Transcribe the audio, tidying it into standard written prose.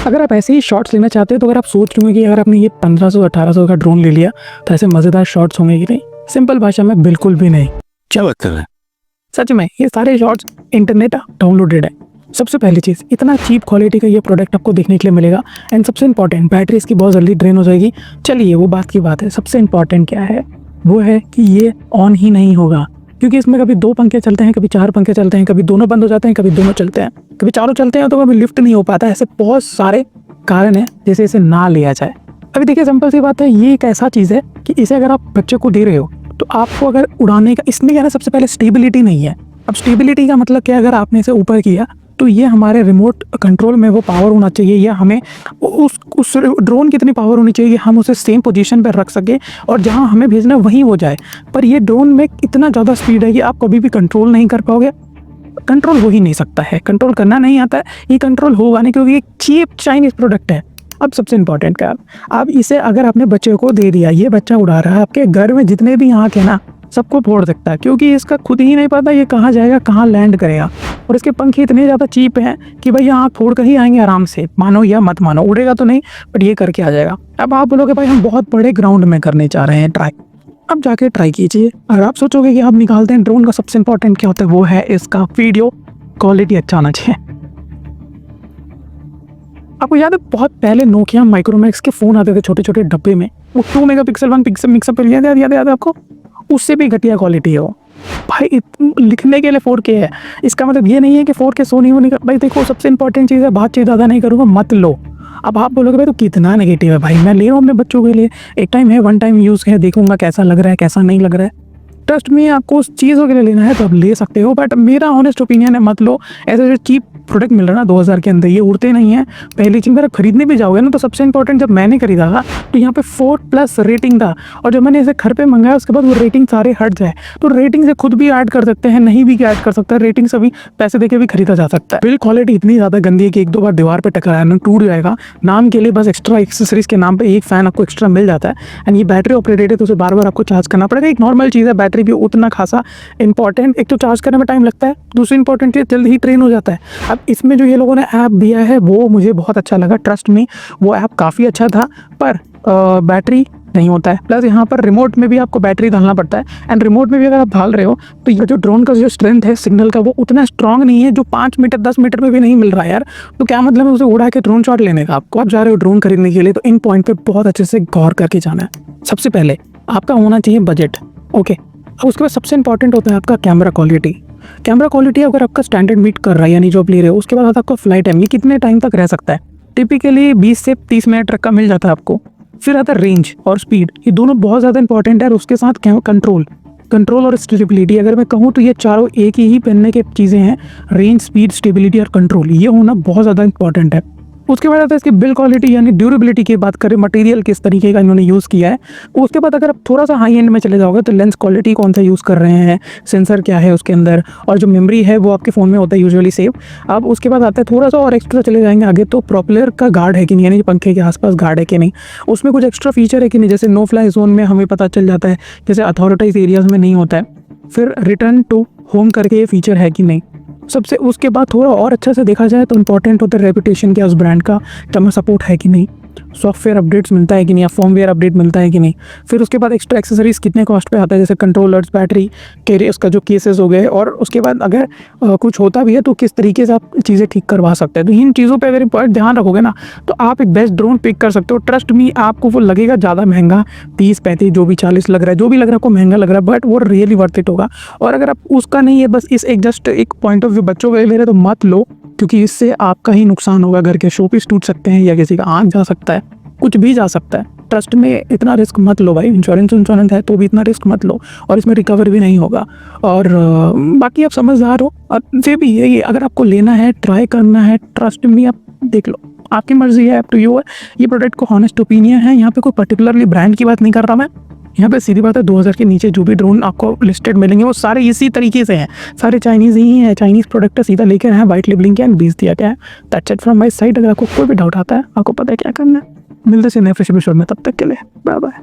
अगर आप ऐसे ही शॉट्स लेना चाहते हो तो अगर आप सोच रहे हो कि अगर आपने ये 1500-1800 का ड्रोन ले लिया तो ऐसे मज़ेदार शॉट्स होंगे कि नहीं, सिंपल भाषा में बिल्कुल भी नहीं। क्या बात कर रहे हैं? सच में ये सारे शॉट्स इंटरनेट डाउनलोडेड है। सबसे पहली चीज़, इतना चीप क्वालिटी का ये प्रोडक्ट आपको देखने के लिए मिलेगा। एंड सबसे इंपॉर्टेंट, बैटरी इसकी बहुत जल्दी ड्रेन हो जाएगी। चलिए वो बात की बात है, सबसे इंपॉर्टेंट क्या है वो है कि ये ऑन ही नहीं होगा, क्योंकि इसमें कभी 2 पंखे चलते हैं, कभी 4 पंखे चलते हैं, कभी दोनों बंद हो जाते हैं, कभी दोनों चलते हैं, कभी चारों चलते हैं तो कभी लिफ्ट नहीं हो पाता। ऐसे बहुत सारे कारण है जैसे इसे ना लिया जाए। अभी देखिए सिंपल सी बात है, ये एक ऐसा चीज़ है कि इसे अगर आप बच्चे को दे रहे हो तो आपको अगर उड़ाने का, इसमें क्या है ना, सबसे पहले स्टेबिलिटी नहीं है। अब स्टेबिलिटी का मतलब क्या है, अगर आपने इसे ऊपर किया तो ये हमारे रिमोट कंट्रोल में वो पावर होना चाहिए, या हमें उस ड्रोन की इतनी पावर होनी चाहिए कि हम उसे सेम पोजीशन पर रख सके और जहां हमें भेजना वहीं वो जाए। पर ये ड्रोन में इतना ज़्यादा स्पीड है कि आप कभी भी कंट्रोल नहीं कर पाओगे। कंट्रोल हो ही नहीं सकता है, कंट्रोल करना नहीं आता है, ये कंट्रोल होगा नहीं, क्योंकि एक चीप चाइनीज प्रोडक्ट है। अब सबसे इंपॉर्टेंट क्या, आप इसे अगर अपने बच्चे को दे दिया, ये बच्चा उड़ा रहा है, आपके घर में जितने भी आँख है ना सबको फोड़ सकता है, क्योंकि इसका खुद ही नहीं पता ये कहाँ जाएगा, कहाँ लैंड करेगा। और इसके पंखे इतने ज़्यादा चीप हैं कि भाई आँख फोड़ कर ही आएंगे आराम से, मानो या मत मानो। उड़ेगा तो नहीं बट ये करके आ जाएगा। अब आप बोलोगे भाई हम बहुत बड़े ग्राउंड में करने जा रहे हैं ट्राई, अब जाके ट्राई कीजिए। अगर आप सोचोगे कि आप निकालते हैं ड्रोन का, सबसे इंपॉर्टेंट क्या होता है वो है इसका वीडियो क्वालिटी अच्छा आना चाहिए। आपको याद है बहुत पहले नोकिया माइक्रोमैक्स के फ़ोन आते थे छोटे छोटे डब्बे में, वो 2 मेगापिक्सल 1 पिक्सल मिक्सअप याद है आपको? उससे भी घटिया क्वालिटी है वो भाई। लिखने के लिए 4K है, इसका मतलब ये नहीं है कि 4K सोनी होने का। भाई देखो सबसे इंपॉर्टेंट चीज़ है, बातचीत ज़्यादा नहीं करूँगा, मत लो। अब आप बोलोगे भाई तो कितना नेगेटिव है, भाई मैं ले रहा हूँ अपने बच्चों के लिए, एक टाइम है, 1 टाइम यूज़ है, देखूंगा कैसा लग रहा है कैसा नहीं लग रहा है। ट्रस्ट में आपको उस चीज़ों के लिए लेना है तो आप ले सकते हो, बट मेरा ऑनेस्ट ओपिनियन है मत लो। ऐसे जो चीप प्रोडक्ट मिल रहा है ना 2000 के अंदर, ये उड़ते नहीं है। पहली चीज़, अगर खरीदने भी जाओगे ना तो सबसे इंपॉर्टेंट, जब मैंने खरीदा था तो यहाँ पे 4+ रेटिंग था, और जब मैंने इसे घर पे मंगाया उसके बाद वो रेटिंग सारे हट जाए। तो रेटिंग से खुद भी ऐड कर सकते हैं, नहीं भी ऐड कर सकता है, रेटिंग से भी पैसे देके भी खरीदा जा सकता है। बिल्ड क्वालिटी इतनी ज़्यादा गंदी है कि 1-2 बार दीवार पर टकराया ना टूट जाएगा। नाम के लिए बस एक्स्ट्रा एक्सेसरीज के नाम पर एक फ़ैन आपको एक्स्ट्रा मिल जाता है। एंड ये बैटरी ऑपरेटेड है तो उसे बार बार आपको चार्ज करना पड़ेगा। एक नॉर्मल चीज़ है, बैटरी भी उतना खासा इंपॉर्टेंट, एक तो चार्ज करने में टाइम लगता है, दूसरी इंपॉर्टेंट चीज़ जल्द ही ट्रेन हो जाता है। अब इसमें जो ये लोगों ने ऐप दिया है वो मुझे बहुत अच्छा लगा, ट्रस्ट में वो ऐप काफ़ी अच्छा था, पर बैटरी नहीं होता है। प्लस यहाँ पर रिमोट में भी आपको बैटरी डालना पड़ता है, एंड रिमोट में भी अगर आप डाल रहे हो तो ये जो ड्रोन का जो स्ट्रेंथ है सिग्नल का वो उतना स्ट्रांग नहीं है, जो 5 मीटर 10 मीटर में भी नहीं मिल रहा है यार। तो क्या मतलब है उसे उड़ा के ड्रोन शॉट लेने का? आपको आप जा रहे हो ड्रोन खरीदने के लिए तो इन पॉइंट पे बहुत अच्छे से गौर करके जाना है। सबसे पहले आपका होना चाहिए बजट, ओके। उसके बाद सबसे इंपॉर्टेंट होता है आपका कैमरा क्वालिटी। कैमरा क्वालिटी अगर आपका स्टैंडर्ड मीट कर रहा है, यानी जो आप ले रहे हो, उसके बाद आता है आपका फ्लाइट टाइम, ये कितने टाइम तक रह सकता है। टिपिकली 20 से 30 मिनट तक का मिल जाता है आपको। फिर आता है रेंज और स्पीड, ये दोनों बहुत ज़्यादा इंपॉर्टेंट है। और उसके साथ कंट्रोल और स्टेबिलिटी, अगर मैं कहूँ तो ये चारों एक ही पहनने के चीज़ें हैं। रेंज, स्पीड, स्टेबिलिटी और कंट्रोल, ये होना बहुत ज़्यादा इंपॉर्टेंट है। उसके बाद आता है इसकी बिल्ड क्वालिटी यानी ड्यूरेबिलिटी की बात करें, मटेरियल किस तरीके का इन्होंने यूज़ किया है। उसके बाद अगर आप थोड़ा सा हाई एंड में चले जाओगे तो लेंस क्वालिटी कौन सा यूज़ कर रहे हैं, सेंसर क्या है उसके अंदर, और जो मेमोरी है वो आपके फ़ोन में होता है यूजुअली सेव। अब उसके बाद आता है थोड़ा सा और एक्स्ट्रा चले जाएंगे आगे तो प्रोपेलर का गार्ड है कि नहीं, यानी पंखे के आसपास गार्ड है कि नहीं, उसमें कुछ एक्स्ट्रा फीचर है कि नहीं, जैसे नो फ्लाई जोन में हमें पता चल जाता है, जैसे अथॉरिटाइज एरियाज़ में नहीं होता है। फिर रिटर्न टू होम करके ये फीचर है कि नहीं। सबसे उसके बाद थोड़ा और अच्छा से देखा जाए तो इंपॉर्टेंट होता है रेपुटेशन क्या उस ब्रांड का, कस्टमर सपोर्ट है कि नहीं, सॉफ्टवेयर अपडेट्स मिलता है कि नहीं, या फॉर्मवेयर अपडेट मिलता है कि नहीं। फिर उसके बाद एक्स्ट्रा एक्सेसरीज कितने कॉस्ट पे आता है, जैसे कंट्रोलर्स, बैटरी के उसका जो केसेस हो गए, और उसके बाद अगर कुछ होता भी है तो किस तरीके से आप चीज़ें ठीक करवा सकते हैं। तो इन चीज़ों पे अगर ध्यान रखोगे ना तो आप एक बेस्ट ड्रोन पिक कर सकते हो। ट्रस्ट मी, आपको वो लगेगा ज़्यादा महंगा, 30-35 जो भी 40 लग रहा है, जो भी लग रहा है आपको महंगा लग रहा है, बट वो रियली वर्थ इट होगा। और अगर आप उसका नहीं है, बस इस एक जस्ट एक पॉइंट ऑफ व्यू बच्चों के लिए ले रहे तो मत लो, क्योंकि इससे आपका ही नुकसान होगा। घर के शोपीस टूट सकते हैं, या किसी का आँख जा सकता है, कुछ भी जा सकता है। ट्रस्ट में इतना रिस्क मत लो भाई, इंश्योरेंस है तो भी इतना रिस्क मत लो, और इसमें रिकवर भी नहीं होगा। और बाकी आप समझदार हो, और ये भी है, अगर आपको लेना है, ट्राई करना है, ट्रस्ट में आप देख लो, आपकी मर्जी है, अप टू यू है। ये प्रोडक्ट को हॉनेस्ट ओपिनियन है, यहाँ पे कोई पर्टिकुलरली ब्रांड की बात नहीं कर रहा मैं। यहाँ पे सीधी बात है, 2000 के नीचे जो भी ड्रोन आपको लिस्टेड मिलेंगे वो सारे इसी तरीके से हैं, सारे चाइनीज़ ही हैं। चाइनीज़ प्रोडक्ट सीधा लेकर हैं, वाइट लेबलिंग किया, बीच दिया गया है। That's it from my side. अगर आपको कोई भी डाउट आता है, आपको पता है क्या करना है। मिलते हैं नेक्स्ट एपिसोड में, तब तक के लिए बाय बाय।